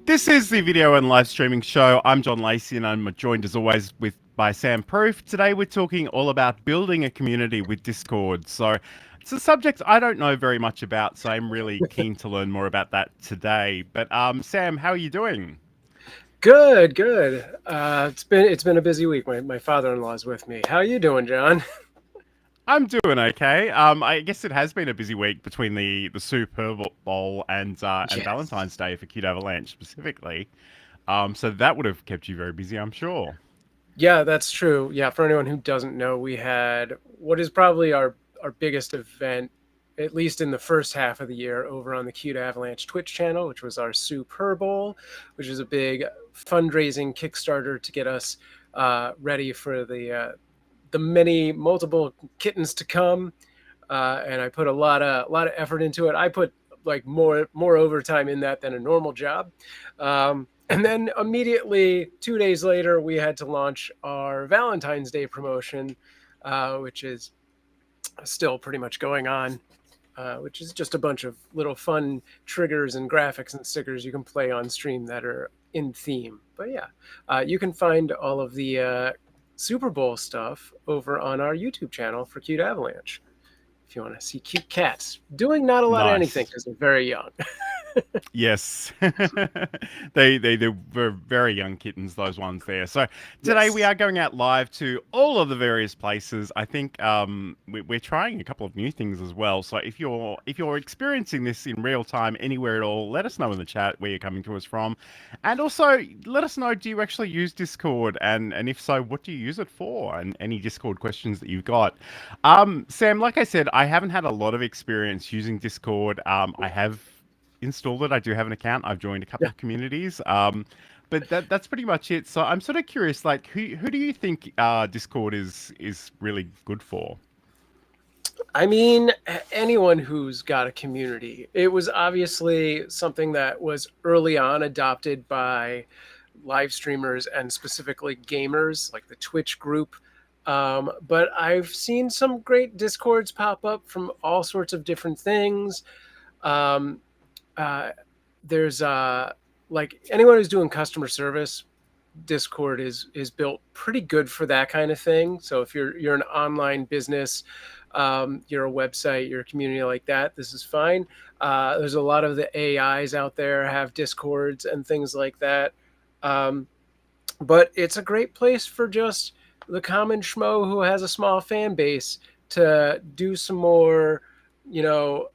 This is the video and live streaming show. I'm John Lacey and I'm joined as always by Sam Proof. Today we're talking all about building a community with Discord. So it's a subject I don't know very much about, so I'm really keen to learn more about that today. But Sam, how are you doing? Good, good. It's been a busy week. My father-in-law's with me. How you doing, John? I'm doing okay. I guess it has been a busy week between the Super Bowl and Yes. Valentine's Day for Cute Avalanche specifically. So that would have kept you very busy, I'm sure. Yeah, that's true. Yeah, for anyone who doesn't know, we had what is probably our biggest event, at least in the first half of the year, over on the Cute Avalanche Twitch channel, which was our Super Bowl, which is a big fundraising Kickstarter to get us ready for the many multiple kittens to come. And I put a lot of effort into it. I put like more overtime in that than a normal job. And then immediately 2 days later, we had to launch our Valentine's Day promotion, which is still pretty much going on. Which is just a bunch of little fun triggers and graphics and stickers you can play on stream that are in theme. But yeah, you can find all of the Super Bowl stuff over on our YouTube channel for Cute Avalanche if you want to see cute cats doing not a lot of anything Nice. because they're very young. Yes, they were very young kittens, those ones there. So today we Yes. are going out live to all of the various places. I think we're trying a couple of new things as well. So if you're experiencing this in real time anywhere at all, let us know in the chat where you're coming to us from, and also let us know, do you actually use Discord, and if so, what do you use it for, and any Discord questions that you've got. Sam, like I said, I haven't had a lot of experience using Discord. I have installed it. I do have an account. I've joined a couple Yeah. of communities. But that's pretty much it. So I'm sort of curious, like who do you think Discord is really good for? I mean, anyone who's got a community. It was obviously something that was early on adopted by live streamers and specifically gamers, like the Twitch group. But I've seen some great Discords pop up from all sorts of different things. Um, uh, there's like anyone who's doing customer service, Discord is built pretty good for that kind of thing. So if you're an online business, you're a website, you're a community like that, this is fine. There's a lot of the AIs out there have Discords and things like that. Um, but it's a great place for just the common schmo who has a small fan base to do some more, you know,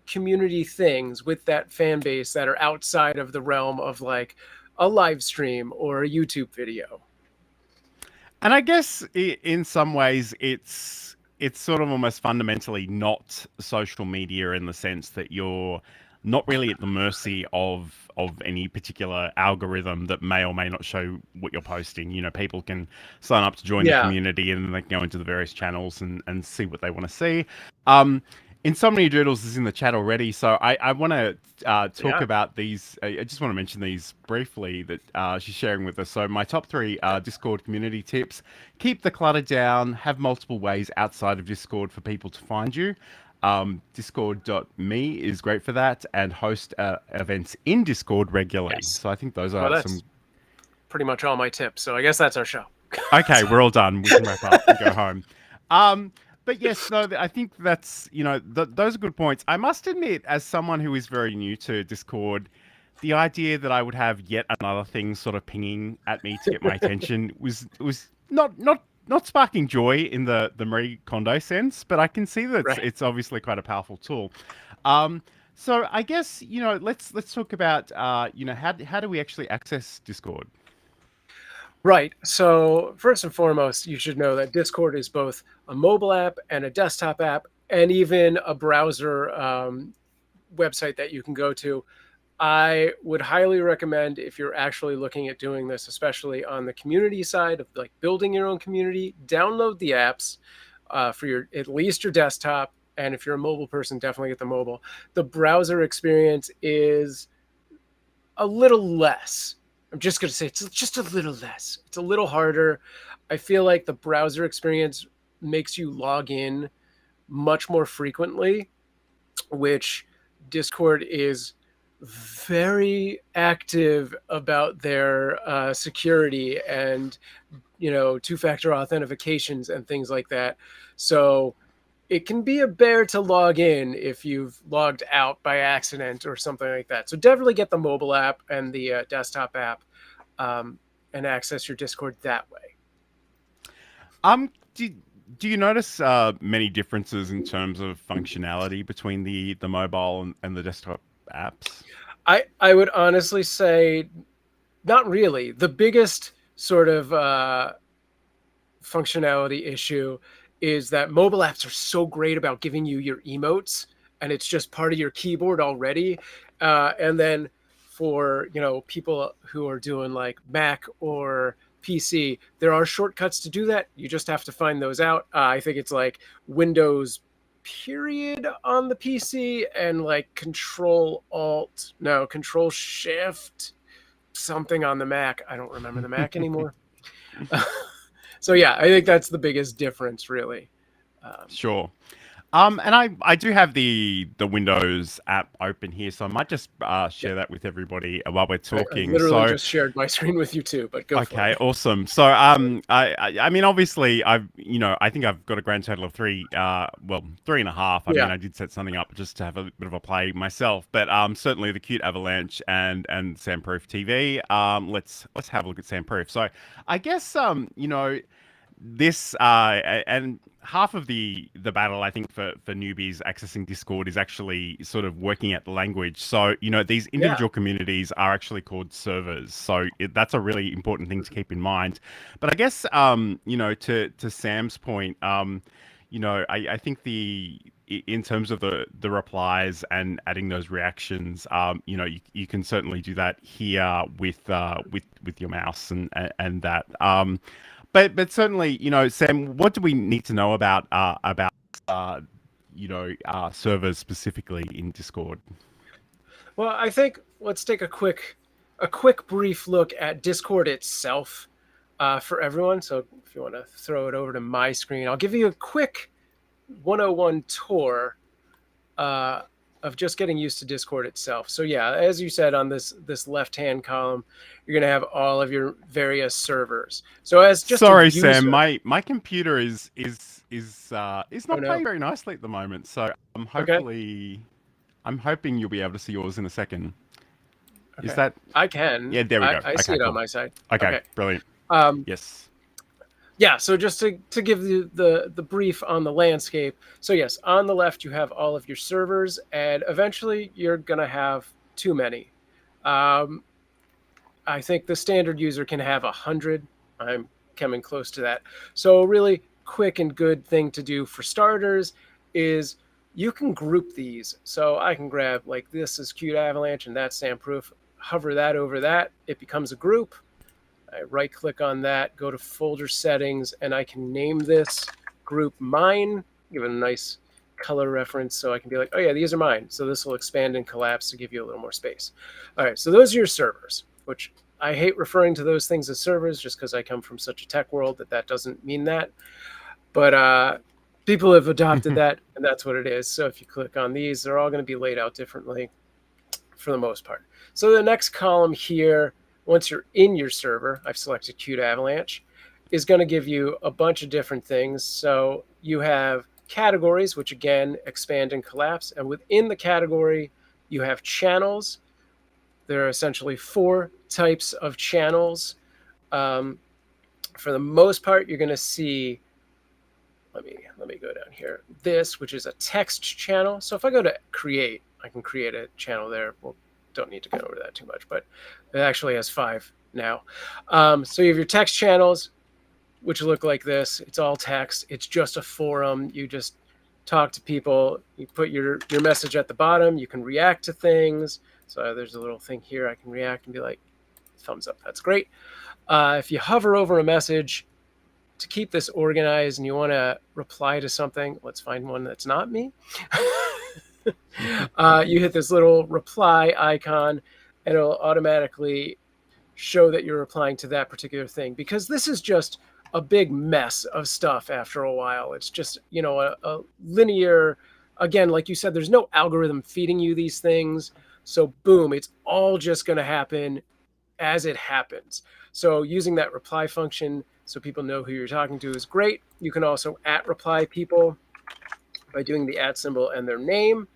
community things with that fan base that are outside of the realm of like a live stream or a YouTube video. And I guess in some ways it's sort of almost fundamentally not social media in the sense that you're not really at the mercy of any particular algorithm that may or may not show what you're posting. You know, people can sign up to join the Yeah. community and they can go into the various channels and see what they want to see. Um, Insomnia Doodles is in the chat already, so I want to talk Yeah. about these. I just want to mention these briefly that she's sharing with us. So my top three Discord community tips: keep the clutter down, have multiple ways outside of Discord for people to find you. Discord.me is great for that, and host events in Discord regularly. Yes. So I think those Well, are some. that's pretty much all my tips. So I guess that's our show. Okay, we're all done. We can wrap up and go home. Um, but yes, no, I think that's, those are good points. I must admit, as someone who is very new to Discord, the idea that I would have yet another thing sort of pinging at me to get my attention was not sparking joy in the Marie Kondo sense, but I can see that Right. it's obviously quite a powerful tool. Um, so I guess, let's talk about how do we actually access Discord? Right. So, first and foremost, you should know that Discord is both a mobile app and a desktop app, and even a browser website that you can go to. I would highly recommend if you're actually looking at doing this, especially on the community side of like building your own community, download the apps for your at least your desktop. And if you're a mobile person, definitely get the mobile. The browser experience is a little less. I'm just going to say it's just a little less. It's a little harder. I feel like the browser experience makes you log in much more frequently, which Discord is very active about their security and two-factor authentications and things like that. So it can be a bear to log in if you've logged out by accident or something like that. So definitely get the mobile app and the desktop app, and access your Discord that way. Do, do you notice many differences in terms of functionality between the mobile and the desktop apps? I would honestly say not really. The biggest sort of functionality issue is that mobile apps are so great about giving you your emotes, and it's just part of your keyboard already. And then for people who are doing like Mac or PC, there are shortcuts to do that. You just have to find those out. I think it's like Windows period on the PC and like Control Shift something on the Mac. I don't remember the Mac anymore. So yeah, I think that's the biggest difference, really. Sure. And I do have the Windows app open here, so I might just Yeah, share that with everybody while we're I talking. literally So, just shared my screen with you too, but go for okay, it. awesome. So, I mean, obviously, I think I've got a grand total of three, well, 3.5. I mean, Yeah, I did set something up just to have a bit of a play myself, but certainly the cute Avalanche and Sandproof TV. Let's have a look at Sandproof. So, I guess this and half of the battle I think for newbies accessing Discord is actually sort of working out the language. So these yeah, individual communities are actually called servers, so that's a really important thing to keep in mind. But I guess to Sam's point, I think in terms of the replies and adding those reactions, you can certainly do that here with your mouse and that. But certainly, Sam, what do we need to know about servers specifically in Discord? well, I think let's take a quick brief look at Discord itself, for everyone. So if you want to throw it over to my screen, I'll give you a quick 101 tour uh, of just getting used to Discord itself. So yeah, as you said, on this left hand column, you're going to have all of your various servers. So as just a Sorry, Sam, user, my computer is oh not no, playing very nicely at the moment. So okay, I'm hoping you'll be able to see yours in a second. Is okay, that I can, Yeah, there we go. I see Okay, it on cool. my side. Okay, Okay. brilliant. Um, Yes. yeah, so just to give you the brief on the landscape. So yes, on the left you have all of your servers, and eventually you're gonna have too many. Um, I think the standard user can have 100. I'm coming close to that. So a really quick and good thing to do for starters is you can group these. So I can grab like this is Cute Avalanche and that's Sandproof, hover that over that, it becomes a group. I right click on that, go to folder settings, and I can name this group mine, give it a nice color reference so I can be like, oh yeah, these are mine. So this will expand and collapse to give you a little more space. All right, so those are your servers, which I hate referring to those things as servers just because I come from such a tech world that doesn't mean that. But people have adopted that, and that's what it is. So if you click on these, they're all going to be laid out differently for the most part. So the next column here, once you're in your server, I've selected Cute Avalanche, is going to give you a bunch of different things. So you have categories, which again expand and collapse. And within the category, you have channels. There are essentially 4 types of channels. Um, for the most part, you're going to see, let me go down here, this, which is a text channel. So if I go to create, I can create a channel there. Well, don't need to go over that too much, but it actually has 5 now. So you have your text channels, which look like this. It's all text. It's just a forum. You just talk to people. You put your message at the bottom. You can react to things. So there's a little thing here. I can react and be like, thumbs up. That's great. If you hover over a message to keep this organized and you want to reply to something, let's find one that's not me. You hit this little reply icon and it'll automatically show that you're replying to that particular thing, because this is just a big mess of stuff after a while. It's just, a linear, again, like you said, there's no algorithm feeding you these things. So boom, it's all just going to happen as it happens. So using that reply function so people know who you're talking to is great. You can also @reply people by doing the @ symbol and their name.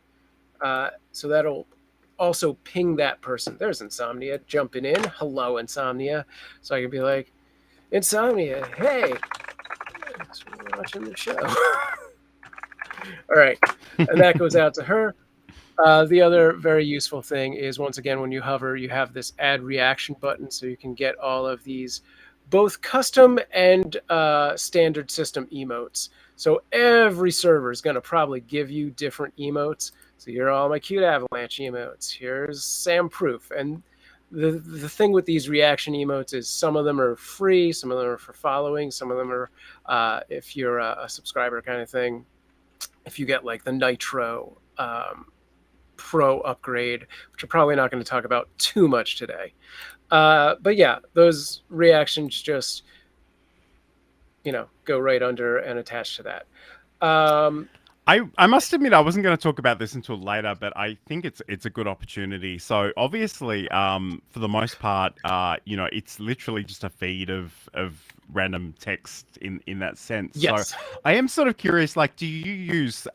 So that'll also ping that person. There's Insomnia jumping in. Hello, Insomnia. So I can be like, Insomnia, hey, thanks for watching the show. All right. And that goes out to her. The other very useful thing is, once again, when you hover, you have this add reaction button, so you can get all of these both custom and standard system emotes. So every server is going to probably give you different emotes. So here are all my cute avalanche emotes. Here's Sam Proof. And the thing with these reaction emotes is some of them are free, some of them are for following, some of them are if you're a subscriber kind of thing. If you get like the Nitro Pro upgrade, which I'm probably not going to talk about too much today. But yeah, those reactions just, go right under and attach to that. I must admit I wasn't going to talk about this until later, but I think it's a good opportunity. So obviously, for the most part, it's literally just a feed of random text in that sense. Yes. So I am sort of curious, like, do you use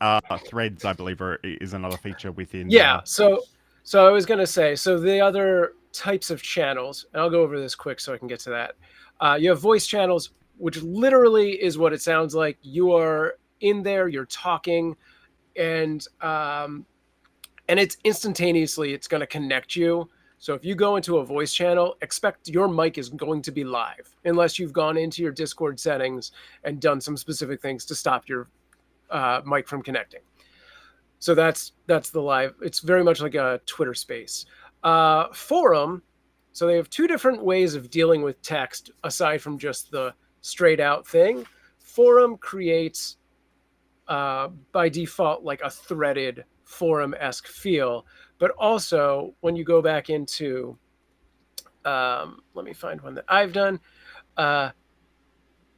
threads? I believe is another feature within. Yeah. So I was going to say, so the other types of channels, and I'll go over this quick so I can get to that. You have voice channels, which literally is what it sounds like. You are in there, you're talking, and it's instantaneously, it's going to connect you. So if you go into a voice channel, expect your mic is going to be live, unless you've gone into your Discord settings and done some specific things to stop your mic from connecting. So that's the live. It's very much like a Twitter space. Forum, so they have two different ways of dealing with text aside from just the straight out thing. Forum creates by default like a threaded forum-esque feel, but also when you go back into let me find one that I've done, a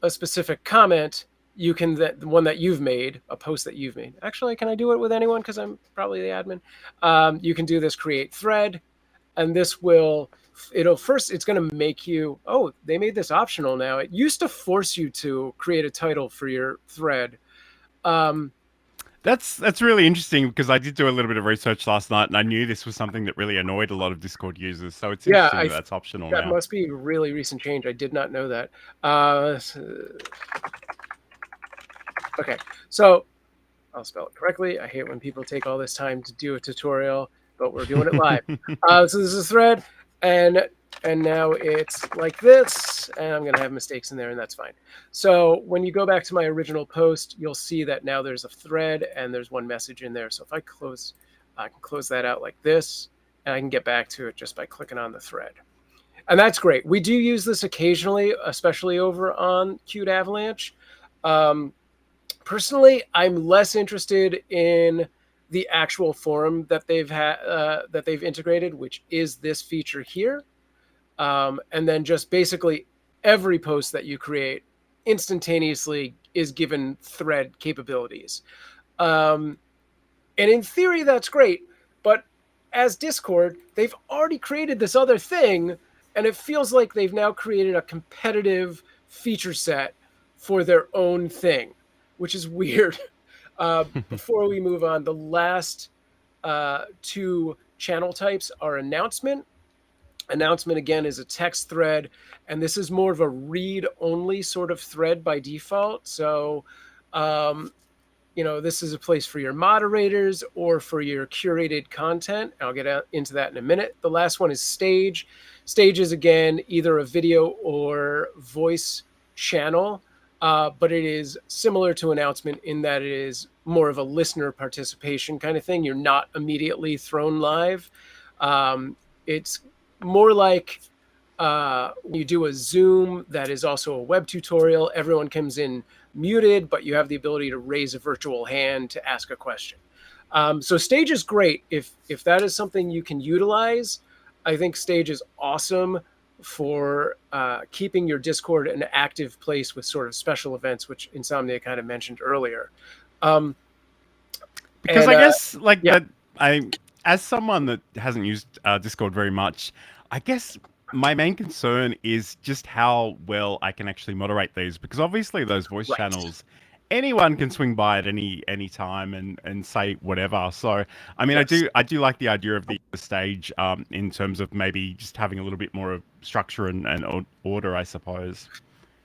specific comment, you can, the one that you've made, a post that you've made. Actually, can I do it with anyone? Because I'm probably the admin. You can do this create thread, and this it's going to make you, oh, they made this optional now. It used to force you to create a title for your thread. That's really interesting, because I did do a little bit of research last night, and I knew this was something that really annoyed a lot of Discord users. So it's interesting that's optional now. That must be a really recent change. I did not know that. Okay, so I'll spell it correctly. I hate when people take all this time to do a tutorial, but we're doing it live. So this is a thread, and now it's like this, and I'm going to have mistakes in there, and that's fine. So when you go back to my original post, you'll see that now there's a thread, and there's one message in there. So if I can close that out like this, and I can get back to it just by clicking on the thread. And that's great. We do use this occasionally, especially over on Cute Avalanche. Personally, I'm less interested in the actual forum that they've integrated, which is this feature here. And then just basically every post that you create instantaneously is given thread capabilities. And in theory, that's great. But as Discord, they've already created this other thing, and it feels like they've now created a competitive feature set for their own thing, which is weird. Before we move on, the last two channel types are announcement. Announcement, again, is a text thread, and this is more of a read-only sort of thread by default. So, this is a place for your moderators or for your curated content. I'll get into that in a minute. The last one is stage. Stage is, again, either a video or voice channel, but it is similar to announcement in that it is more of a listener participation kind of thing. You're not immediately thrown live. It's more like you do a Zoom that is also a web tutorial. Everyone comes in muted, but you have the ability to raise a virtual hand to ask a question. So Stage is great. If that is something you can utilize, I think Stage is awesome for keeping your Discord an active place with sort of special events, which Insomnia kind of mentioned earlier. Because I guess as someone that hasn't used Discord very much, I guess my main concern is just how well I can actually moderate these, because obviously those voice Right. channels, anyone can swing by at any time and say whatever. So I mean, Yes. I do like the idea of the stage in terms of maybe just having a little bit more of structure and order, I suppose.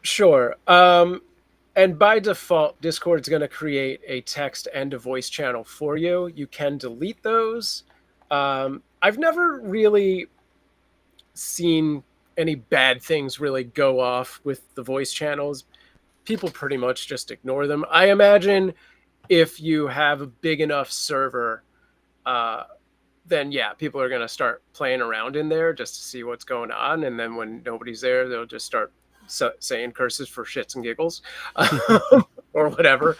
Sure. And by default, Discord's going to create a text and a voice channel for you. You can delete those. I've never really seen any bad things really go off with the voice channels. People pretty much just ignore them. I imagine if you have a big enough server, uh, then yeah, people are going to start playing around in there just to see what's going on. And then when nobody's there, they'll just start saying curses for shits and giggles or whatever.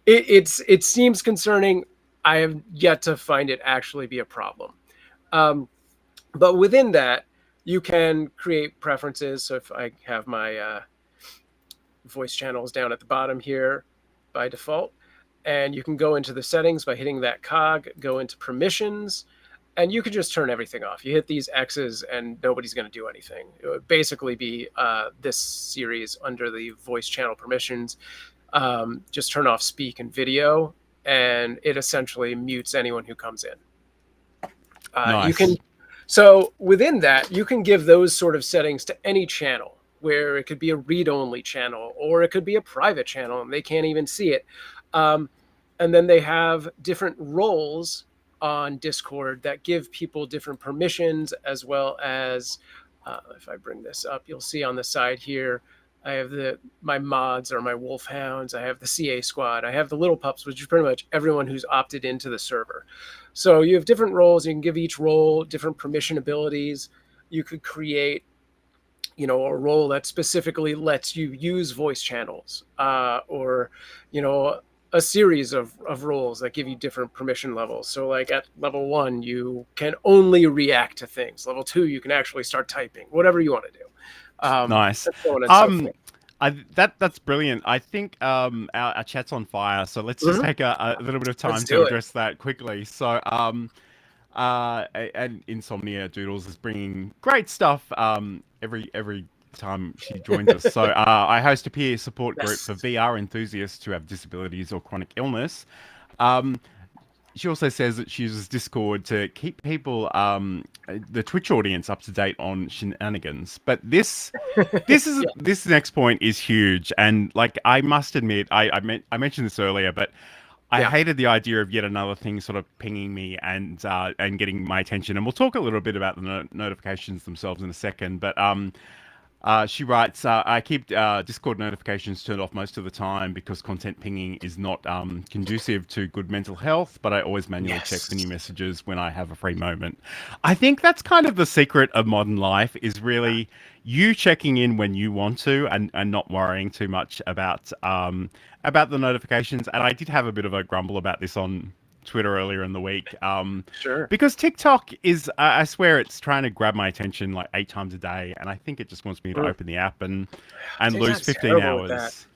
It seems concerning. I have yet to find it actually be a problem. But within that, you can create preferences. So if I have my voice channels down at the bottom here by default, and you can go into the settings by hitting that cog, go into permissions, and you can just turn everything off. You hit these X's and nobody's going to do anything. It would basically be this series under the voice channel permissions. Just turn off speak and video, and it essentially mutes anyone who comes in. You can, Nice. so within that, you can give those sort of settings to any channel, where it could be a read-only channel or it could be a private channel and they can't even see it. And then they have different roles on Discord that give people different permissions, as well as, if I bring this up, you'll see on the side here, I have my mods or my wolfhounds. I have the CA squad. I have the little pups, which is pretty much everyone who's opted into the server. So you have different roles. You can give each role different permission abilities. You could create, a role that specifically lets you use voice channels, or, a series of roles that give you different permission levels. So like at level 1, you can only react to things. Level 2, you can actually start typing, whatever you want to do. Nice. And so on and so forth. That's brilliant. I think our chat's on fire, so let's just Mhm. take a little bit of time Let's to do it. address that quickly. So and Insomnia Doodles is bringing great stuff every time she joins us. So I host a peer support group Yes. for VR enthusiasts who have disabilities or chronic illness. Um, she also says that she uses Discord to keep people, the Twitch audience, up to date on shenanigans. But Yeah. this next point is huge, and like I must admit, I mentioned this earlier, but I Yeah. hated the idea of yet another thing sort of pinging me and getting my attention. And we'll talk a little bit about the notifications themselves in a second. But she writes, I keep Discord notifications turned off most of the time because content pinging is not conducive to good mental health, but I always manually check for new Yes. messages when I have a free moment. I think that's kind of the secret of modern life, is really you checking in when you want to, and not worrying too much about the notifications. And I did have a bit of a grumble about this on Twitter earlier in the week. Sure. Because TikTok is, I swear, it's trying to grab my attention like 8 times a day, and I think it just wants me to Mm. open the app and lose TikTok's 15 terrible with that.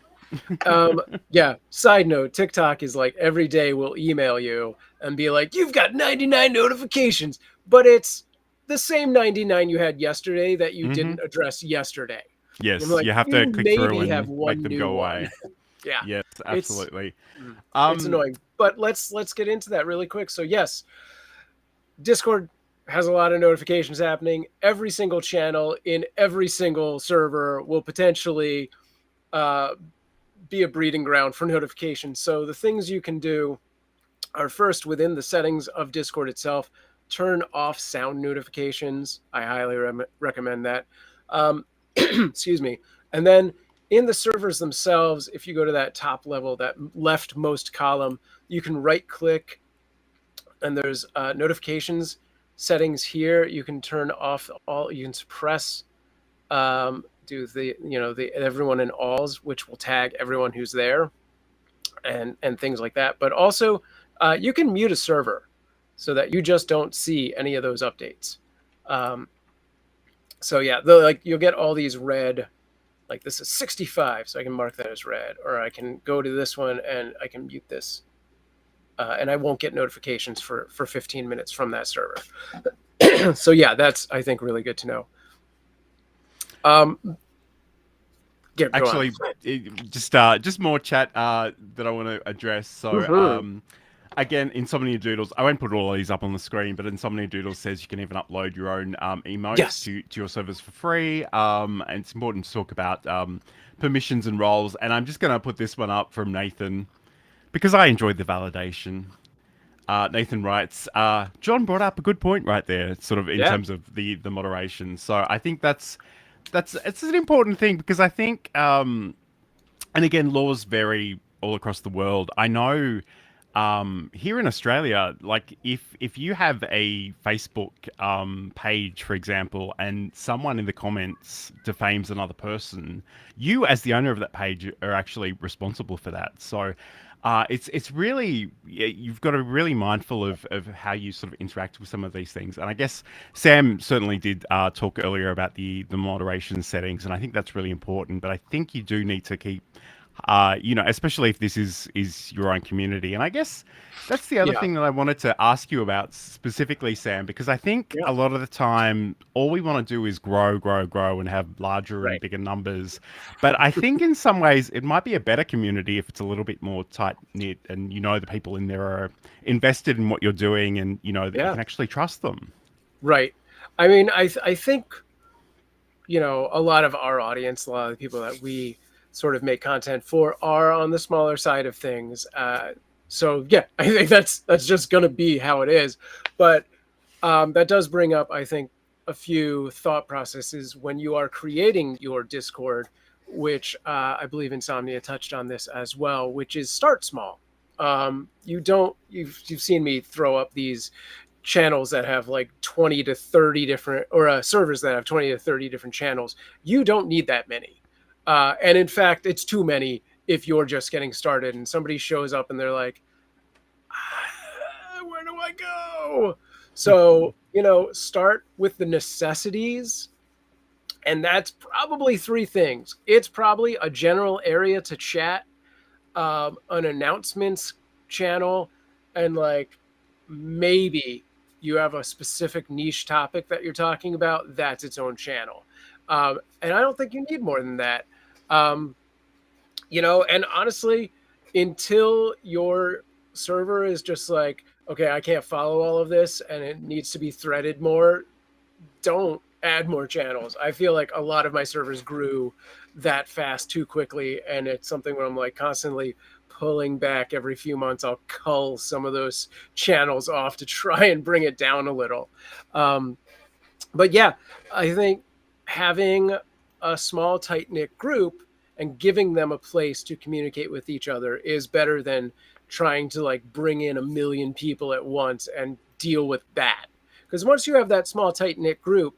hours. Yeah. Side note, TikTok is like every day will email you and be like, you've got 99 notifications, but it's the same 99 you had yesterday that you Hmm. didn't address yesterday. And I'm Yes, like, you have to you click through maybe have and make one them new go one. away. Yeah. Yes, It's absolutely. it's Um, annoying. But let's get into that really quick. So yes, Discord has a lot of notifications happening. Every single channel in every single server will potentially uh, be a breeding ground for notifications. So the things you can do are, first, within the settings of Discord itself, turn off sound notifications. I highly recommend that. Excuse me. And then in the servers themselves, if you go to that top level, that leftmost column, you can right click and there's notifications settings here. You can turn off all, you can suppress, do the everyone in alls, which will tag everyone who's there, and things like that. But also, you can mute a server so that you just don't see any of those updates. So yeah, like you'll get all these red, like this is 65, so I can mark that as red, or I can go to this one and I can mute this and I won't get notifications for 15 minutes from that server. So yeah, that's, I think, really good to know. Yeah, go on. Actually, just more chat that I want to address. So, Mhm. again, Insomnia Doodles, I won't put all of these up on the screen, but Insomnia Doodles says you can even upload your own emotes Yes. to your servers for free. And it's important to talk about permissions and roles. And I'm just going to put this one up from Nathan because I enjoyed the validation. Nathan writes, John brought up a good point right there, sort of in Yeah. terms of the moderation. So I think that's it's an important thing because I think and again, laws vary all across the world. I know here in Australia, like if you have a Facebook page, for example, and someone in the comments defames another person, you as the owner of that page are actually responsible for that. So it's really you've got to be really mindful of how you sort of interact with some of these things. And I guess Sam certainly did talk earlier about the moderation settings, and I think that's really important. But I think you do need to keep especially if this is your own community. And I guess that's the other Yeah. thing that I wanted to ask you about specifically, Sam, because I think Yeah. a lot of the time all we want to do is grow, grow, grow and have larger and Right. bigger numbers. But I think in some ways it might be a better community if it's a little bit more tight knit and the people in there are invested in what you're doing and that you Yeah. can actually trust them. Right. I mean, I think, a lot of our audience, a lot of the people that we sort of make content for are on the smaller side of things. So yeah, I think that's just going to be how it is. But that does bring up, I think, a few thought processes when you are creating your Discord, which I believe Insomnia touched on this as well, which is start small. You've seen me throw up these channels that have like 20 to 30 different, or servers that have 20 to 30 different channels. You don't need that many. And in fact, it's too many if you're just getting started and somebody shows up and they're like, where do I go? So, start with the necessities. And that's probably three things. It's probably a general area to chat, an announcements channel, and like maybe you have a specific niche topic that you're talking about. That's its own channel. And I don't think you need more than that. Um, and honestly, until your server is just like, okay, I can't follow all of this and it needs to be threaded more, don't add more channels. I feel like a lot of my servers grew that fast too quickly, and it's something where I'm like constantly pulling back every few months. I'll cull some of those channels off to try and bring it down a little. But yeah, I think having a small, tight knit group and giving them a place to communicate with each other is better than trying to like bring in a million people at once and deal with that. Because once you have that small, tight knit group,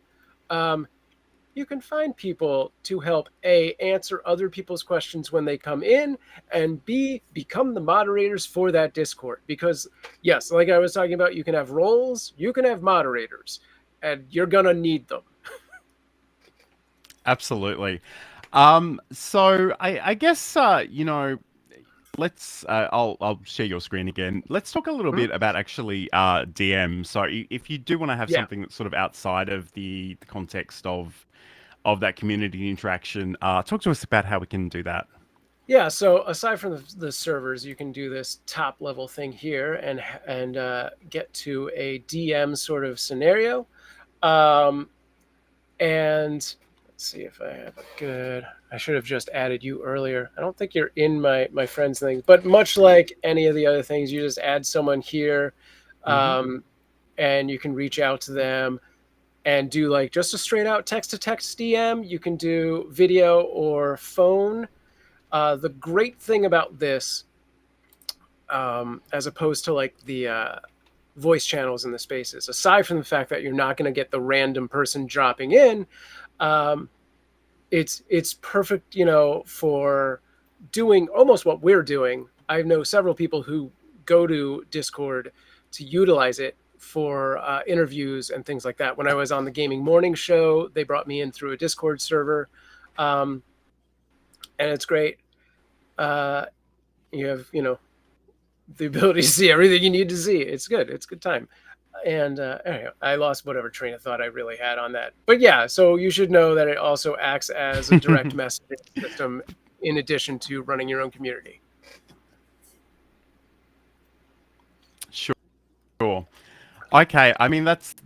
you can find people to help A, answer other people's questions when they come in, and B, become the moderators for that Discord. Because, yes, like I was talking about, you can have roles, you can have moderators, and you're going to need them. Absolutely. So I guess let's I'll share your screen again. Let's talk a little Mhm. bit about actually DM. So if you do want to have Yeah. something that's sort of outside of the context of that community interaction, talk to us about how we can do that. Yeah, so aside from the servers, you can do this top level thing here and get to a DM sort of scenario. Um, And let's see if I have a good. I should have just added you earlier. I don't think you're in my friends thing, but much like any of the other things, you just add someone here, Hmm. and you can reach out to them and do like just a straight out text to text DM. You can do video or phone. The great thing about this, as opposed to like the voice channels in the spaces, aside from the fact that you're not going to get the random person dropping in, um, it's perfect, for doing almost what we're doing. I know several people who go to Discord to utilize it for interviews and things like that. When I was on the gaming morning show, they brought me in through a Discord server, um, and it's great. Uh, you have, the ability to see everything you need to see. It's good. It's a good time. And anyway, I lost whatever train of thought I really had on that. But yeah, so you should know that it also acts as a direct messaging system in addition to running your own community. Sure. Okay, I mean that's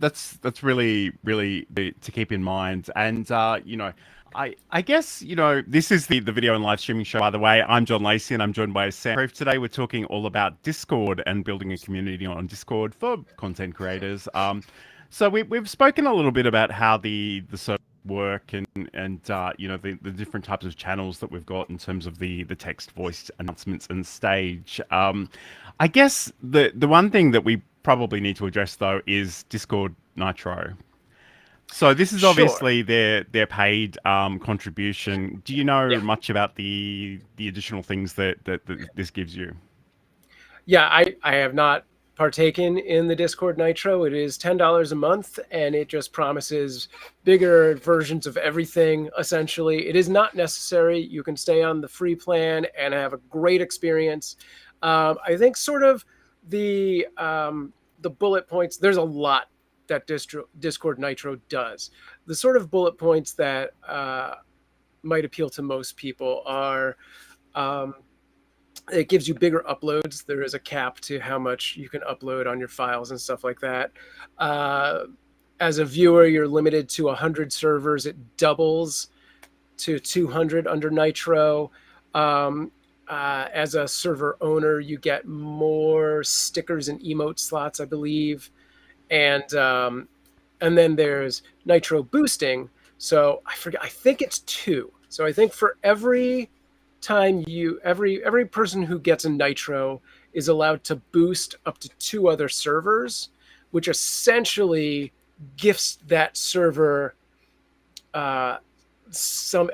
really to keep in mind, and I guess this is the video and live streaming show. By the way, I'm John Lacey, and I'm joined by Sam Proof. Today we're talking all about Discord and building a community on Discord for content creators. So we've spoken a little bit about how the server work and the different types of channels that we've got in terms of the text, voice announcements, and stage. I guess the one thing that we probably need to address though is Discord Nitro. So this is Sure. obviously their paid contribution. Do you know Yeah. much about the additional things that this gives you? Yeah, I have not partaken in the Discord Nitro. It is $10 a month, and it just promises bigger versions of everything, essentially. It is not necessary. You can stay on the free plan and have a great experience. I think sort of the bullet points, there's a lot that Discord Nitro does. The sort of bullet points that might appeal to most people are it gives you bigger uploads. There is a cap to how much you can upload on your files and stuff like that. As a viewer, you're limited to 100 servers. It doubles to 200 under Nitro. As a server owner, you get more stickers and emote slots, I believe, and then there's Nitro boosting. So I forget. I think it's 2. So I think for every time every person who gets a Nitro is allowed to boost up to 2 other servers, which essentially gifts that server some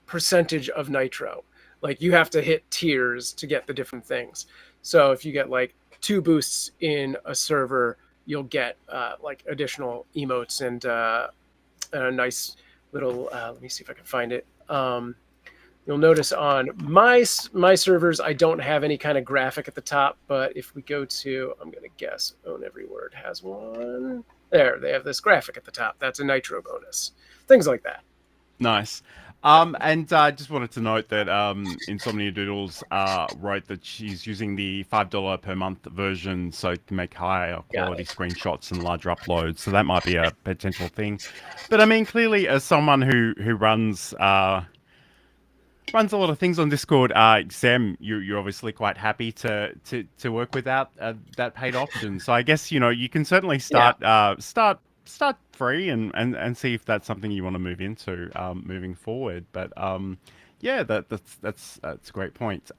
percentage of Nitro. Like you have to hit tiers to get the different things. So if you get like 2 boosts in a server, you'll get like additional emotes and a nice little. Let me see if I can find it. You'll notice on my servers, I don't have any kind of graphic at the top. But if we go to, I'm going to guess, Own Every Word has one. There, they have this graphic at the top. That's a Nitro bonus. Things like that. Nice. And I just wanted to note that Insomnia Doodles wrote that she's using the $5 per month version, so to make higher quality screenshots and larger uploads. So that might be a potential thing. But I mean, clearly, as someone who runs a lot of things on Discord, Sam, you're obviously quite happy to work without that paid option. So I guess you can certainly start free and see if that's something you want to move into moving forward. But yeah, that's a great point.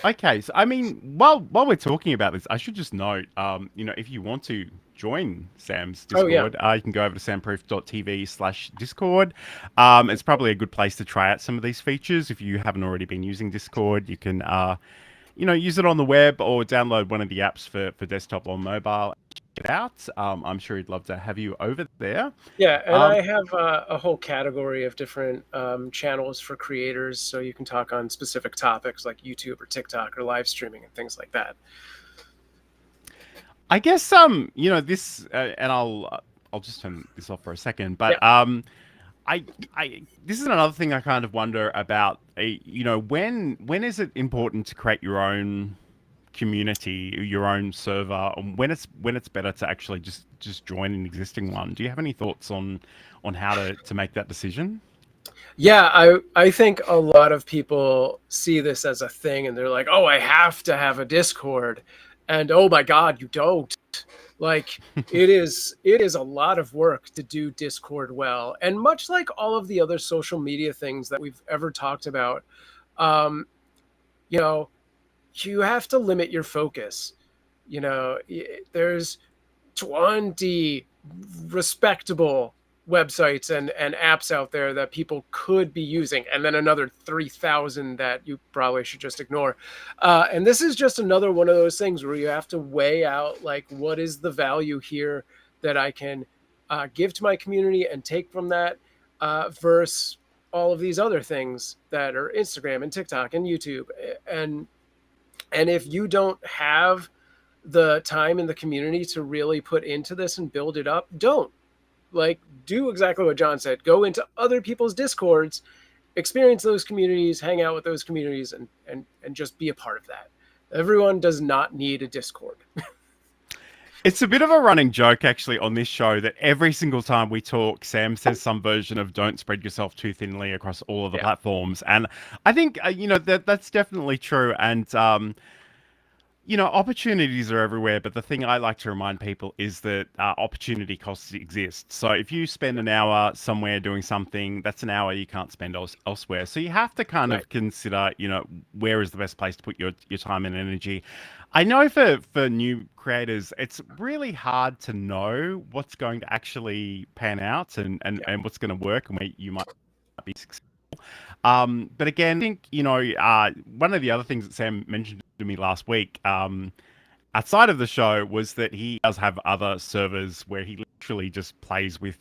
Okay, so I mean, while we're talking about this, I should just note, if you want to join Sam's Discord, you can go over to samproof.tv/Discord. It's probably a good place to try out some of these features. If you haven't already been using Discord, you can use it on the web or download one of the apps for desktop or mobile. Check it out. I'm sure he'd love to have you over there. Yeah, and I have a whole category of different channels for creators, so you can talk on specific topics like YouTube or TikTok or live streaming and things like that. I guess this, and I'll just turn this off for a second, but this is another thing I kind of wonder about. When is it important to create your own community, your own server, and when it's better to actually just join an existing one? Do you have any thoughts on how to make that decision? Yeah, I think a lot of people see this as a thing and they're like, oh, I have to have a Discord. And oh my God, you don't. Like it is a lot of work to do Discord well. And much like all of the other social media things that we've ever talked about, you have to limit your focus. There's 20 respectable websites and apps out there that people could be using, and then another 3,000 that you probably should just ignore. And this is just another one of those things where you have to weigh out, like, what is the value here that I can give to my community and take from that versus all of these other things that are Instagram and TikTok and YouTube. And And if you don't have the time in the community to really put into this and build it up, don't. Like, do exactly what John said. Go into other people's Discords, experience those communities, hang out with those communities, and just be a part of that. Everyone does not need a Discord. It's a bit of a running joke, actually, on this show that every single time we talk, Sam says some version of "Don't spread yourself too thinly" across all of the platforms, and I think that's definitely true. And opportunities are everywhere, but the thing I like to remind people is that opportunity costs exist. So if you spend an hour somewhere doing something, that's an hour you can't spend elsewhere. So you have to kind of consider, where is the best place to put your time and energy. I know for new creators, it's really hard to know what's going to actually pan out and what's going to work and where you might be successful. But again, I think, one of the other things that Sam mentioned to me last week, outside of the show, was that he does have other servers where he literally just plays with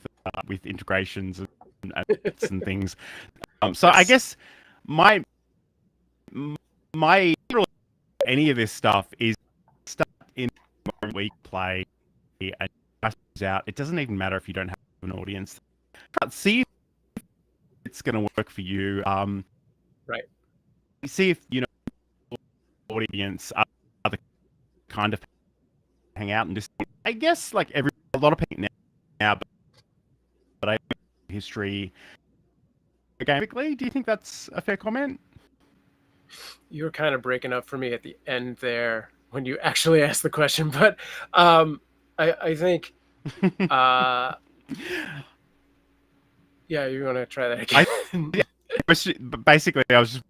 integrations and things. So I guess my any of this stuff is start in one week play and out. It doesn't even matter if you don't have an audience. See if it's going to work for you. Right. See if audience are the kind of hang out and just. I guess like a lot of people now, but I history. Organically, do you think that's a fair comment? You were kind of breaking up for me at the end there when you actually asked the question, but I think, yeah, you want to try that again? Basically, I was just,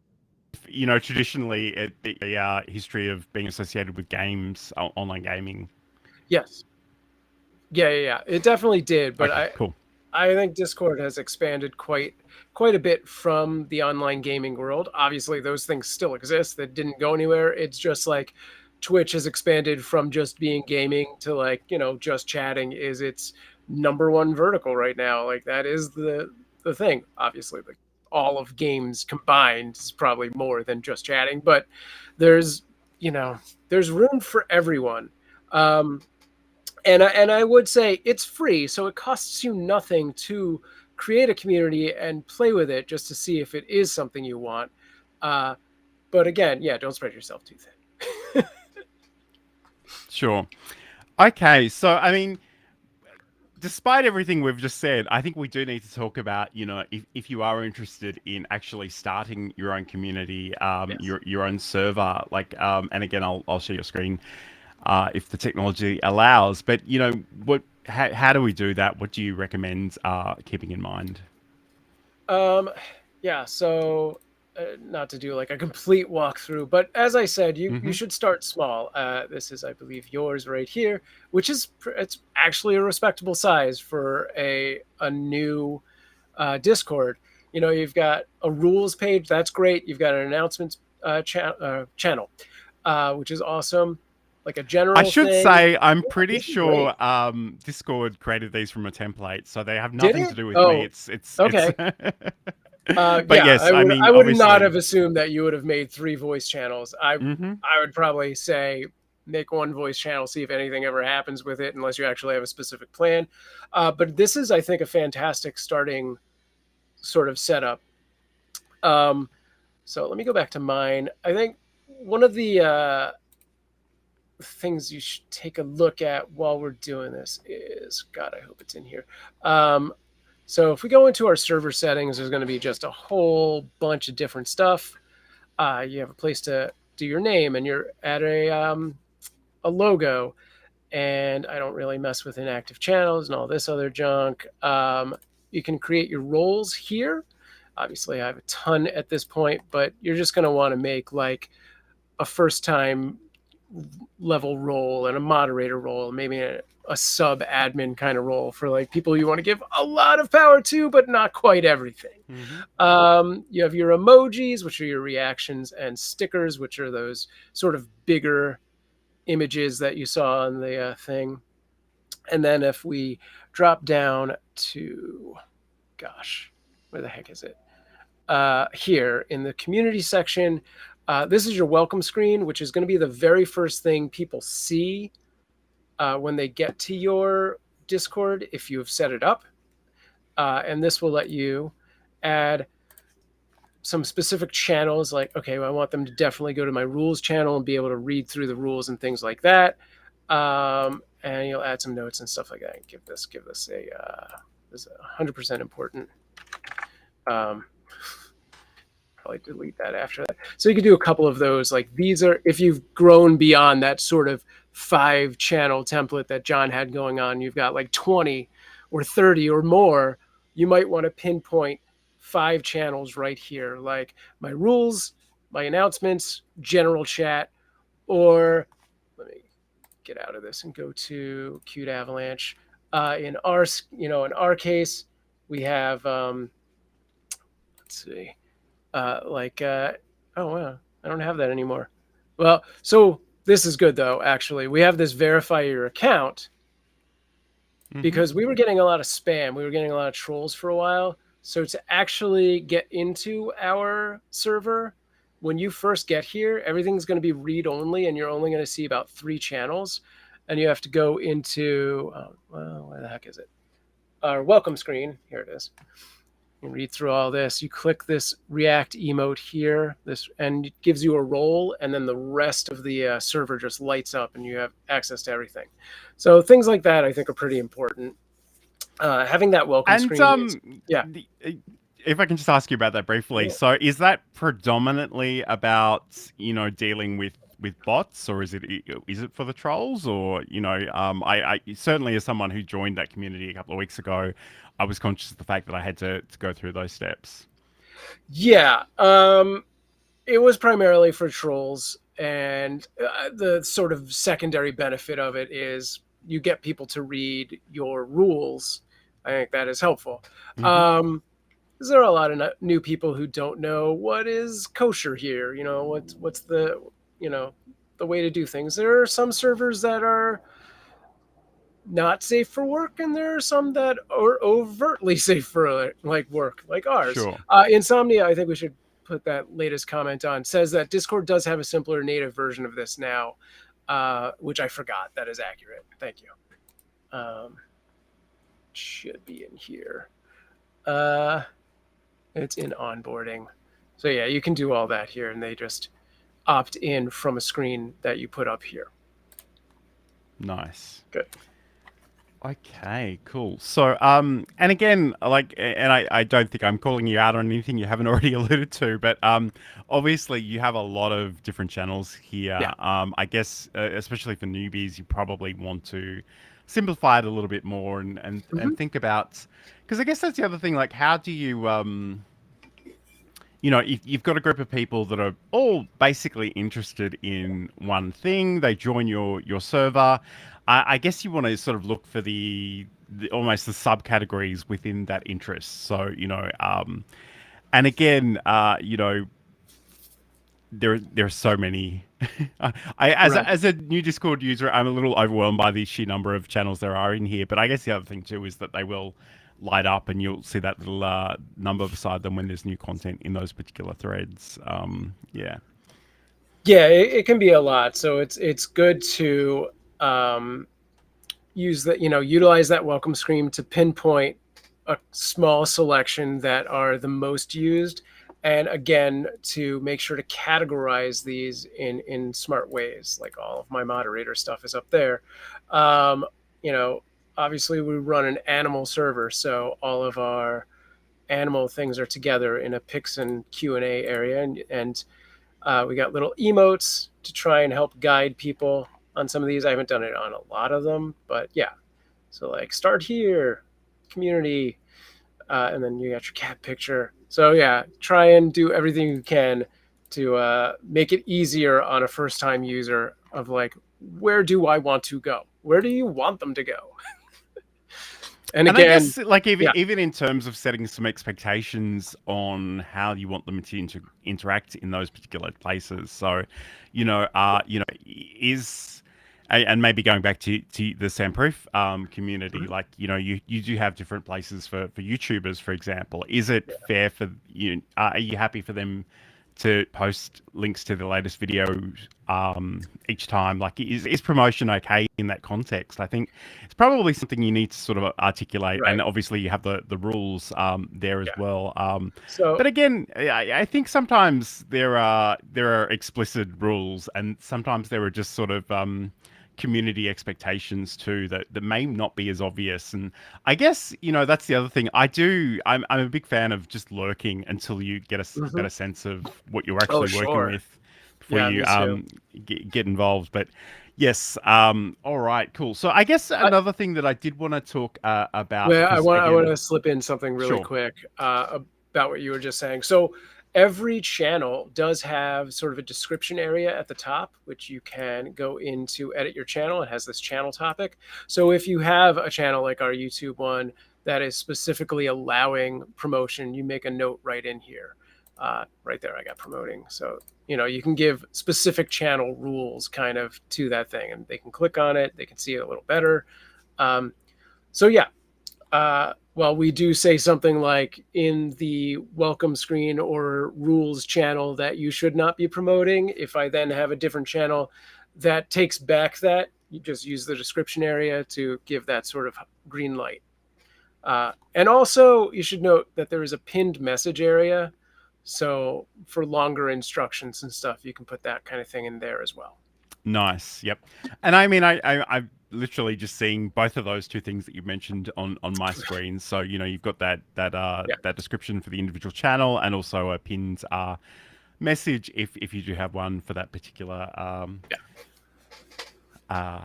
traditionally the history of being associated with games, online gaming. Yes. Yeah. It definitely did, but okay, cool. I think Discord has expanded quite a bit from the online gaming world. Obviously, those things still exist that didn't go anywhere. It's just like Twitch has expanded from just being gaming to like, just chatting is its number one vertical right now. Like that is the thing. Obviously, like all of games combined is probably more than just chatting, but there's room for everyone. And I would say it's free, so it costs you nothing to create a community and play with it just to see if it is something you want. But again, don't spread yourself too thin. Sure. Okay, so I mean, despite everything we've just said, I think we do need to talk about, if you are interested in actually starting your own community, yes. your own server, like, and again, I'll share your screen. If the technology allows, but how do we do that? What do you recommend keeping in mind? So not to do like a complete walkthrough, but as I said, you should start small. This is, I believe, yours right here, which is it's actually a respectable size for a new Discord. You've got a rules page, that's great. You've got an announcements channel, which is awesome. Like a general I should thing. say, I'm pretty sure Discord created these from a template, so they have nothing to do with me. It's okay. But yes, I mean, I would not have assumed that you would have made 3 voice channels. I would probably say make 1 voice channel, see if anything ever happens with it, unless you actually have a specific plan. But this is, I think, a fantastic starting sort of setup. So let me go back to mine. I think one of the things you should take a look at while we're doing this is, God, I hope it's in here. So if we go into our server settings, there's going to be just a whole bunch of different stuff. You have a place to do your name, and you're at a logo. And I don't really mess with inactive channels and all this other junk. You can create your roles here. Obviously, I have a ton at this point, but you're just going to want to make like a first-time level role and a moderator role, maybe a sub admin kind of role for like people you want to give a lot of power to, but not quite everything. You have your emojis, which are your reactions, and stickers, which are those sort of bigger images that you saw on the thing. And then if we drop down to, gosh, where the heck is it? Here in the community section, This is your welcome screen, which is going to be the very first thing people see when they get to your Discord if you have set it up. And this will let you add some specific channels, like, okay, well, I want them to definitely go to my rules channel and be able to read through the rules and things like that. And you'll add some notes and stuff like that. And give this a this is 100% important. Probably delete that after that. So you could do a couple of those. Like these are, if you've grown beyond that sort of 5-channel template that John had going on, you've got like 20 or 30 or more, you might want to pinpoint 5 channels right here, like my rules, my announcements, general chat, or let me get out of this and go to Cute Avalanche. In our case, we have let's see. Oh wow, I don't have that anymore. Well, so this is good though. Actually, we have this verify your account because we were getting a lot of spam. We were getting a lot of trolls for a while. So to actually get into our server, when you first get here, everything's going to be read only, and you're only going to see about 3 channels, and you have to go into where the heck is it? Our welcome screen. Here it is. You read through all this. You click this React emote here, and it gives you a role, and then the rest of the server just lights up, and you have access to everything. So things like that, I think, are pretty important. Having that welcome screen. If I can just ask you about that briefly. Yeah. So is that predominantly about, dealing with bots, or is it for the trolls? Or, I certainly, as someone who joined that community a couple of weeks ago, I was conscious of the fact that I had to go through those steps. Yeah. It was primarily for trolls, and the sort of secondary benefit of it is you get people to read your rules. I think that is helpful. There are a lot of new people who don't know what is kosher here. What's the the way to do things. There are some servers that are not safe for work, and there are some that are overtly safe for work, like ours. Sure. Insomnia, I think we should put that latest comment on, says that Discord does have a simpler native version of this now, which I forgot. That is accurate. Thank you. Should be in here. It's in onboarding. So yeah, you can do all that here, and they just opt in from a screen that you put up here. Nice. Good. Okay, cool. So, and again, I don't think I'm calling you out on anything you haven't already alluded to, but obviously you have a lot of different channels here. Yeah. I guess, especially for newbies, you probably want to simplify it a little bit more and think about, because I guess that's the other thing, like how do you, if you've got a group of people that are all basically interested in one thing, they join your server. I guess you want to sort of look for the almost the subcategories within that interest. So, and again, there are so many. As a new Discord user, I'm a little overwhelmed by the sheer number of channels there are in here. But I guess the other thing too is that they will light up, and you'll see that little number beside them when there's new content in those particular threads. Yeah, it can be a lot. So it's good to utilize that welcome screen to pinpoint a small selection that are the most used, and again to make sure to categorize these in smart ways. Like all of my moderator stuff is up there. Obviously we run an animal server, so all of our animal things are together in a picks and Q&A area, and we got little emotes to try and help guide people on some of these. I haven't done it on a lot of them, but yeah. So like start here, community, and then you got your cat picture. So yeah, try and do everything you can to make it easier on a first-time user of like, where do I want to go? Where do you want them to go? And again, I guess, like even in terms of setting some expectations on how you want them to interact in those particular places. So, and maybe going back to the Soundproof community, like you do have different places for YouTubers, for example. Is it fair for you? Are you happy for them to post links to the latest videos each time? Like, is promotion okay in that context? I think it's probably something you need to sort of articulate, and Right. obviously you have the rules there as Yeah. well. So But again, I think sometimes there are explicit rules, and sometimes there are just sort of community expectations too that may not be as obvious. And I guess, that's the other thing. I'm a big fan of just lurking until you get a mhm. better sense of what you're Oh, actually working sure. with before Yeah, you me too. get involved. But yes, all right, cool. So I guess I, another thing that I did want to talk about, well, because I want again, to slip in something really sure. quick about what you were just saying. So every channel does have sort of a description area at the top, which you can go in to edit your channel. It has this channel topic. So if you have a channel like our YouTube one that is specifically allowing promotion, you make a note right in here. Right there, I got promoting. So, you can give specific channel rules kind of to that thing, and they can click on it. They can see it a little better. Um, so yeah, well, we do say something like in the welcome screen or rules channel that you should not be promoting. If I then have a different channel that takes back that, you just use the description area to give that sort of green light. And also, you should note that there is a pinned message area. So for longer instructions and stuff, you can put that kind of thing in there as well. Nice. Yep. And I mean, I'm literally just seeing both of those two things that you mentioned on my screen. So you've got Yeah. that description for the individual channel, and also a pinned message if you do have one for that particular. Yeah. Uh,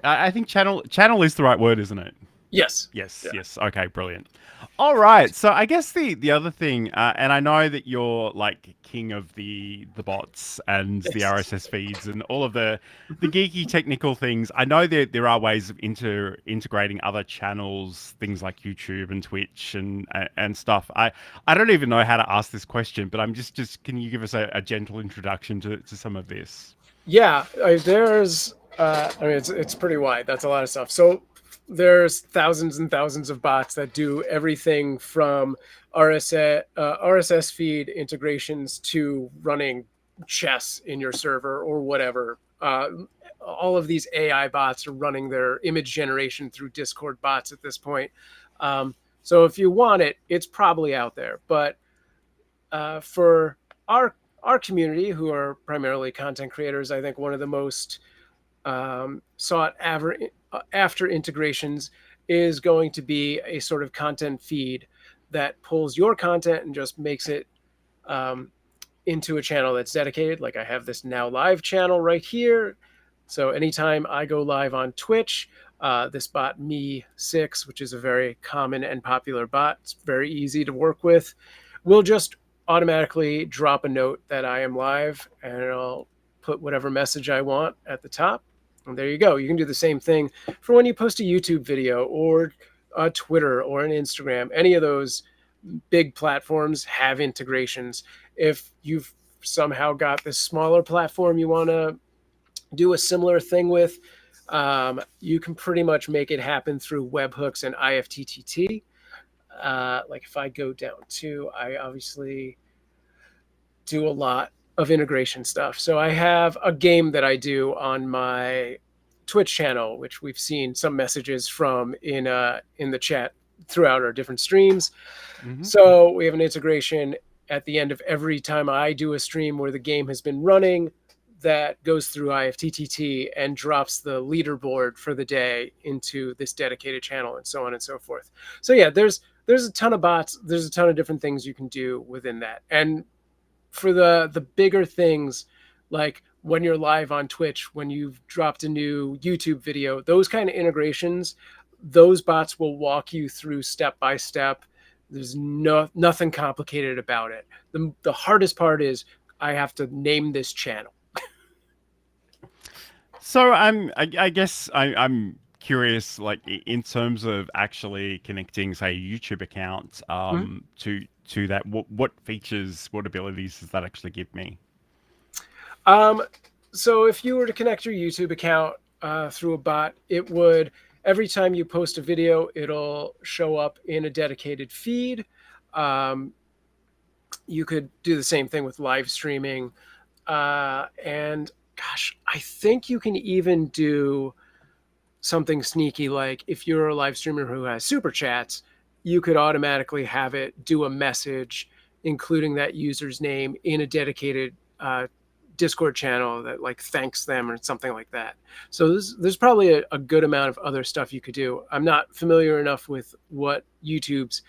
I think channel is the right word, isn't it? Yes. Yes, Yeah. yes. Okay, brilliant. All right. So I guess the other thing, and I know that you're like king of the bots and the Yes. RSS feeds and all of the Mhm. geeky technical things. I know there are ways of integrating other channels, things like YouTube and Twitch and stuff. I don't even know how to ask this question, but I'm just can you give us a gentle introduction to some of this? Yeah, I mean, it's pretty wide. That's a lot of stuff. So there's thousands and thousands of bots that do everything from RSS feed integrations to running chess in your server or whatever. All of these AI bots are running their image generation through Discord bots at this point. So if you want it, it's probably out there. But for our community, who are primarily content creators, I think one of the most sought after integrations is going to be a sort of content feed that pulls your content and just makes it um, into a channel that's dedicated. Like I have this now live channel right here. So anytime I go live on Twitch, this bot Me6, which is a very common and popular bot, it's very easy to work with, will just automatically drop a note that I am live, and it'll put whatever message I want at the top. And there you go. You can do the same thing for when you post a YouTube video or a Twitter or an Instagram. Any of those big platforms have integrations. If you've somehow got this smaller platform you want to do a similar thing with, you can pretty much make it happen through webhooks and IFTTT. Like if I go down to, I obviously do a lot of integration stuff. So I have a game that I do on my Twitch channel, which we've seen some messages from in the chat throughout our different streams. Hmm. So we have an integration at the end of every time I do a stream where the game has been running that goes through IFTTT and drops the leaderboard for the day into this dedicated channel and so on and so forth. So yeah, there's a ton of bots, there's a ton of different things you can do within that. And for the bigger things, like when you're live on Twitch, when you've dropped a new YouTube video, those kind of integrations, those bots will walk you through step by step. There's nothing complicated about it. The hardest part is I have to name this channel. So I guess I'm curious, like in terms of actually connecting, say, a YouTube account Mhm. to that. What features, what abilities does that actually give me? Um, so if you were to connect your YouTube account through a bot, it would, every time you post a video, it'll show up in a dedicated feed. Um, You could do the same thing with live streaming. And gosh, I think you can even do something sneaky like if you're a live streamer who has super chats, you could automatically have it do a message including that user's name in a dedicated Discord channel that like thanks them or something like that. So there's probably a good amount of other stuff you could do. I'm not familiar enough with what YouTube's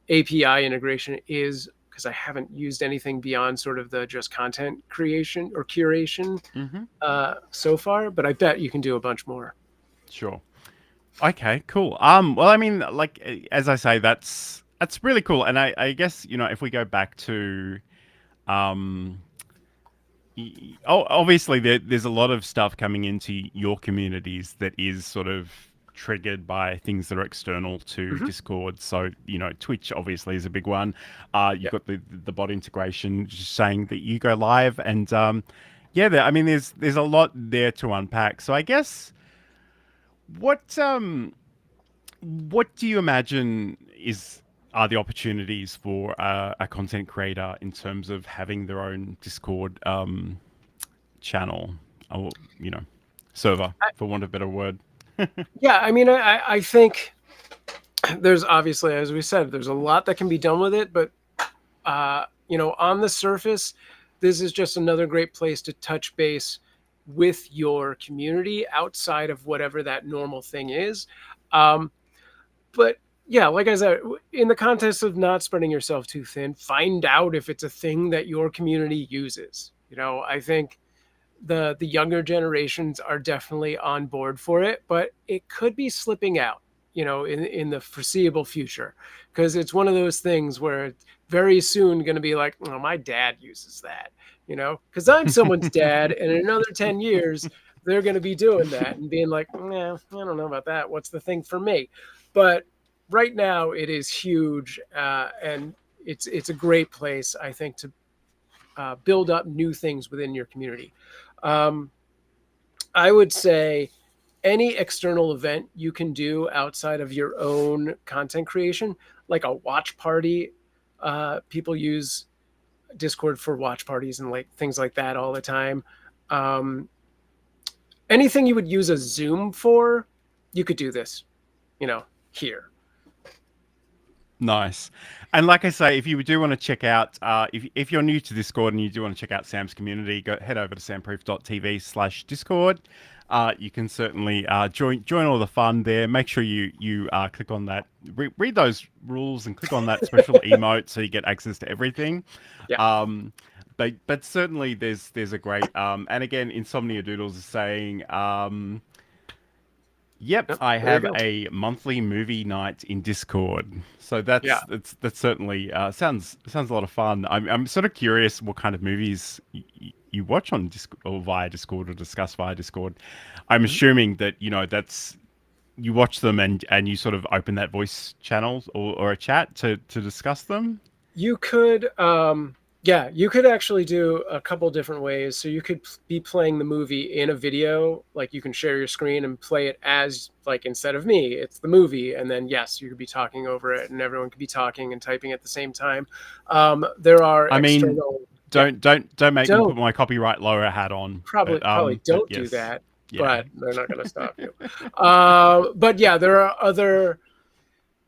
API integration is because I haven't used anything beyond sort of the just content creation or curation Mm-hmm. so far, but I bet you can do a bunch more. Sure. Okay, cool. Well, I mean, like as I say, that's really cool, and I guess if we go back to um, obviously there's a lot of stuff coming into your communities that is sort of triggered by things that are external to Mm-hmm. Discord. So Twitch obviously is a big one. You've Yeah. got the bot integration, just saying that you go live, and yeah, I mean, there's a lot there to unpack. So I guess what what do you imagine are the opportunities for a content creator in terms of having their own Discord channel or server, for want of a better word? Yeah, I mean, I think there's obviously, as we said, there's a lot that can be done with it, but on the surface, this is just another great place to touch base with your community outside of whatever that normal thing is. Um, but yeah, like I said, in the context of not spreading yourself too thin, find out if it's a thing that your community uses. I think the younger generations are definitely on board for it, but it could be slipping out, in the foreseeable future, because it's one of those things where it's very soon going to be like, oh, my dad uses that, because I'm someone's dad, and in another 10 years they're going to be doing that and being like, nah, I don't know about that. What's the thing for me? But right now it is huge, and it's a great place, I think, to build up new things within your community. Um, I would say any external event you can do outside of your own content creation, like a watch party. People use Discord for watch parties and like things like that all the time. Um, Anything you would use a Zoom for, you could do this, here. Nice. And like I say, if you do want to check out, if you're new to Discord and you do want to check out Sam's community, head over to samproof.tv/Discord. You can certainly join all the fun there. Make sure you click on that, read those rules, and click on that special emote so you get access to everything. Yeah. Um, but certainly there's a great and again, Insomnia Doodles is saying. Yep, Yep, I there you have go. a monthly movie night in Discord. So Yeah. that's certainly sounds a lot of fun. I'm sort of curious what kind of movies you watch on Discord or via Discord or discuss via Discord. I'm Mhm. assuming that that's you watch them and you sort of open that voice channel or a chat to discuss them. You could, yeah, you could actually do a couple different ways. So you could be playing the movie in a video, like you can share your screen and play it as, like, instead of me, it's the movie. And then, yes, you could be talking over it and everyone could be talking and typing at the same time. There are I mean, external, yeah, don't make me put don't, my copyright lawyer hat on, probably but don't do yes, that, yeah. but they're not going to stop you. But yeah, there are other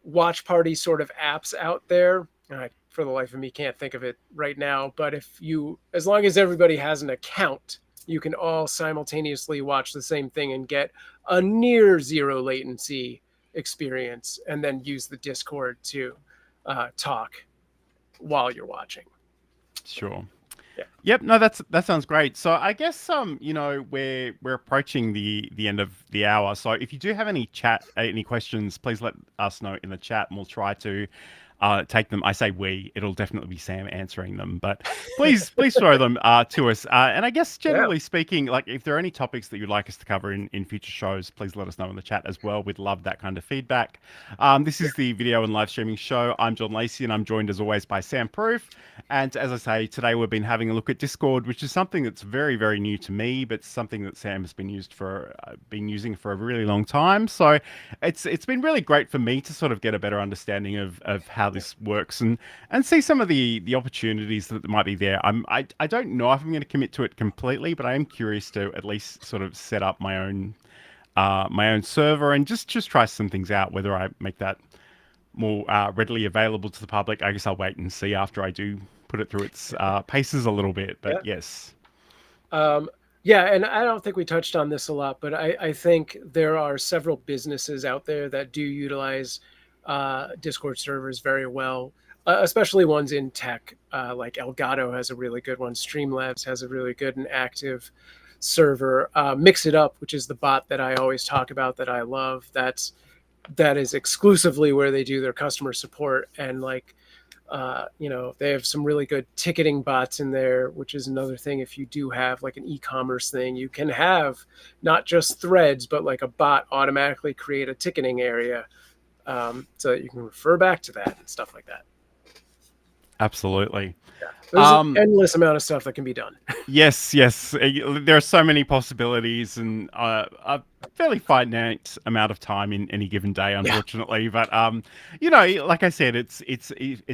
watch party sort of apps out there. I, for the life of me, can't think of it right now. But as long as everybody has an account, you can all simultaneously watch the same thing and get a near zero latency experience, and then use the Discord to talk while you're watching. Sure. Yeah. Yep, no, that sounds great. So I guess we're approaching the end of the hour. So if you do have any questions, please let us know in the chat and we'll try to take them. I say we, it'll definitely be Sam answering them, but please throw them to us. And I guess Yeah. generally speaking, like if there are any topics that you'd like us to cover in future shows, please let us know in the chat as well. We'd love that kind of feedback. This Yeah. is the video and live streaming show. I'm John Lacey and I'm joined as always by Sam Proof. And as I say, today we've been having a look at Discord, which is something that's very, very new to me, but something that Sam has been using for a really long time. So it's been really great for me to sort of get a better understanding of how this works and see some of the opportunities that might be there. I don't know if I'm going to commit to it completely, but I am curious to at least sort of set up my own server and just try some things out. Whether I make that more readily available to the public, I guess I'll wait and see after I do put it through its paces a little bit. Yeah. But yes. Yeah, and I don't think we touched on this a lot, but I think there are several businesses out there that do utilize Discord servers very well, especially ones in tech. Like Elgato has a really good one. Streamlabs has a really good and active server. Mix It Up, which is the bot that I always talk about that I love. That is exclusively where they do their customer support, and like they have some really good ticketing bots in there, which is another thing. If you do have like an e-commerce thing, you can have not just threads, but like a bot automatically create a ticketing area, so that you can refer back to that and stuff like that. Absolutely. Yeah. There's an endless amount of stuff that can be done. Yes. There are so many possibilities and a fairly finite amount of time in any given day, unfortunately. Yeah. But like I said, it's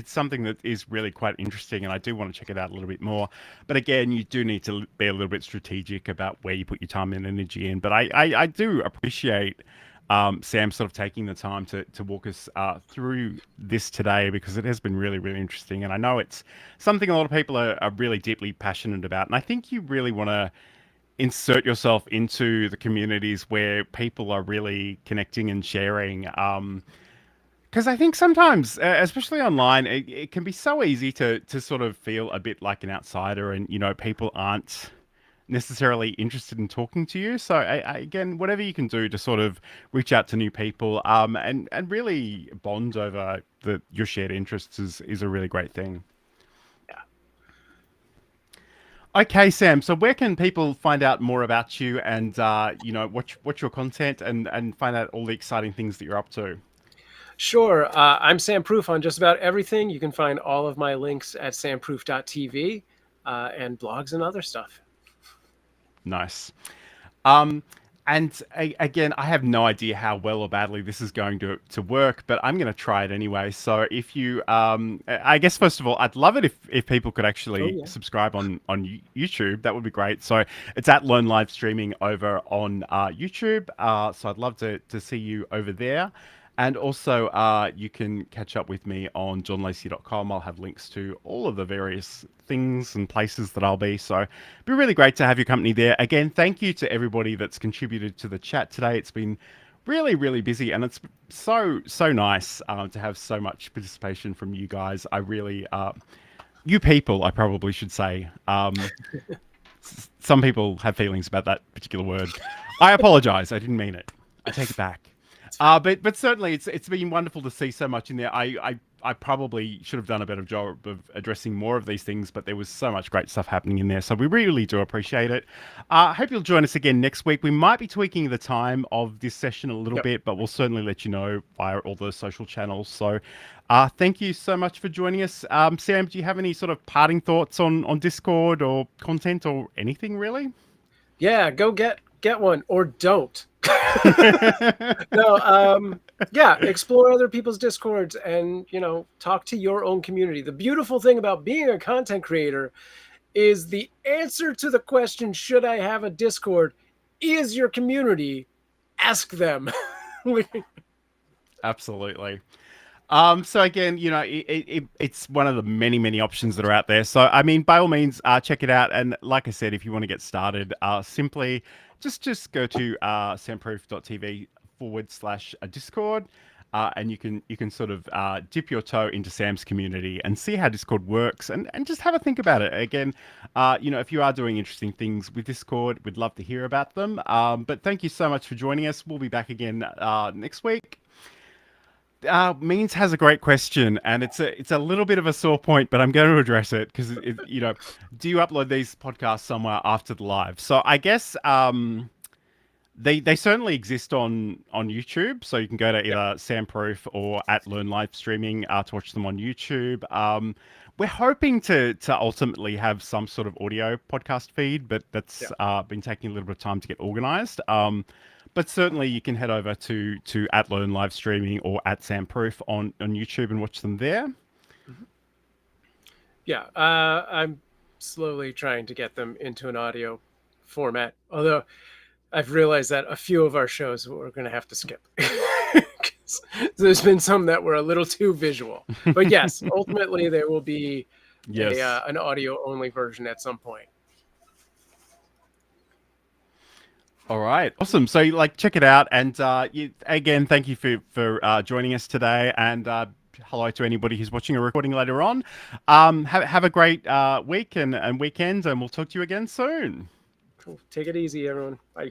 something that is really quite interesting, and I do want to check it out a little bit more. But again, you do need to be a little bit strategic about where you put your time and energy in. But I do appreciate Sam sort of taking the time to walk us through this today, because it has been really, really interesting. And I know it's something a lot of people are really deeply passionate about. And I think you really want to insert yourself into the communities where people are really connecting and sharing. Because I think sometimes, especially online, it can be so easy to sort of feel a bit like an outsider, and, people aren't necessarily interested in talking to you. So again, whatever you can do to sort of reach out to new people, and really bond over your shared interests is a really great thing. Yeah. Okay, Sam. So where can people find out more about you and watch your content and find out all the exciting things that you're up to? Sure. I'm Sam Proof on just about everything. You can find all of my links at samproof.tv, and blogs and other stuff. Nice. Again, I have no idea how well or badly this is going to work, but I'm going to try it anyway. So if you, I guess, first of all, I'd love it if people could actually subscribe on YouTube. That would be great. So it's at Learn Live Streaming over on YouTube. So I'd love to see you over there. And also, you can catch up with me on johnlacey.com. I'll have links to all of the various things and places that I'll be. So it'd be really great to have your company there. Again, thank you to everybody that's contributed to the chat today. It's been really, really busy, and it's so nice to have so much participation from you guys. I really, you people, I probably should say. Some people have feelings about that particular word. I apologize. I didn't mean it. I take it back. But certainly it's been wonderful to see so much in there. I probably should have done a better job of addressing more of these things, but there was so much great stuff happening in there. So we really do appreciate it. I hope you'll join us again next week. We might be tweaking the time of this session a little bit, but we'll certainly let you know via all the social channels. So thank you so much for joining us. Sam, do you have any sort of parting thoughts on Discord or content or anything really? Yeah, go get one, or don't. No, explore other people's Discords and, talk to your own community. The beautiful thing about being a content creator is the answer to the question, should I have a Discord, is your community. Ask them. Absolutely. So again, it's one of the many options that are out there. So, I mean, by all means, check it out. And like I said, if you want to get started, simply just go to samproof.tv/Discord. And you can sort of dip your toe into Sam's community and see how Discord works, and just have a think about it. Again, if you are doing interesting things with Discord, we'd love to hear about them. But thank you so much for joining us. We'll be back again next week. Means has a great question, and it's a little bit of a sore point, but I'm going to address it because do you upload these podcasts somewhere after the live? So I guess they certainly exist on YouTube, so you can go to either Sam Proof or at Learn Live Streaming to watch them on YouTube. We're hoping to ultimately have some sort of audio podcast feed, but that's been taking a little bit of time to get organized. But certainly you can head over to @Learn Live Streaming or @Samproof on YouTube and watch them there. Yeah, I'm slowly trying to get them into an audio format. Although I've realized that a few of our shows we're going to have to skip. 'Cause there's been some that were a little too visual. But yes, ultimately there will be an audio only version at some point. All right, awesome. So like, check it out, and again, thank you for joining us today, and hello to anybody who's watching a recording later on. Have a great week and weekend, and we'll talk to you again soon. Cool. Take it easy, everyone. Bye.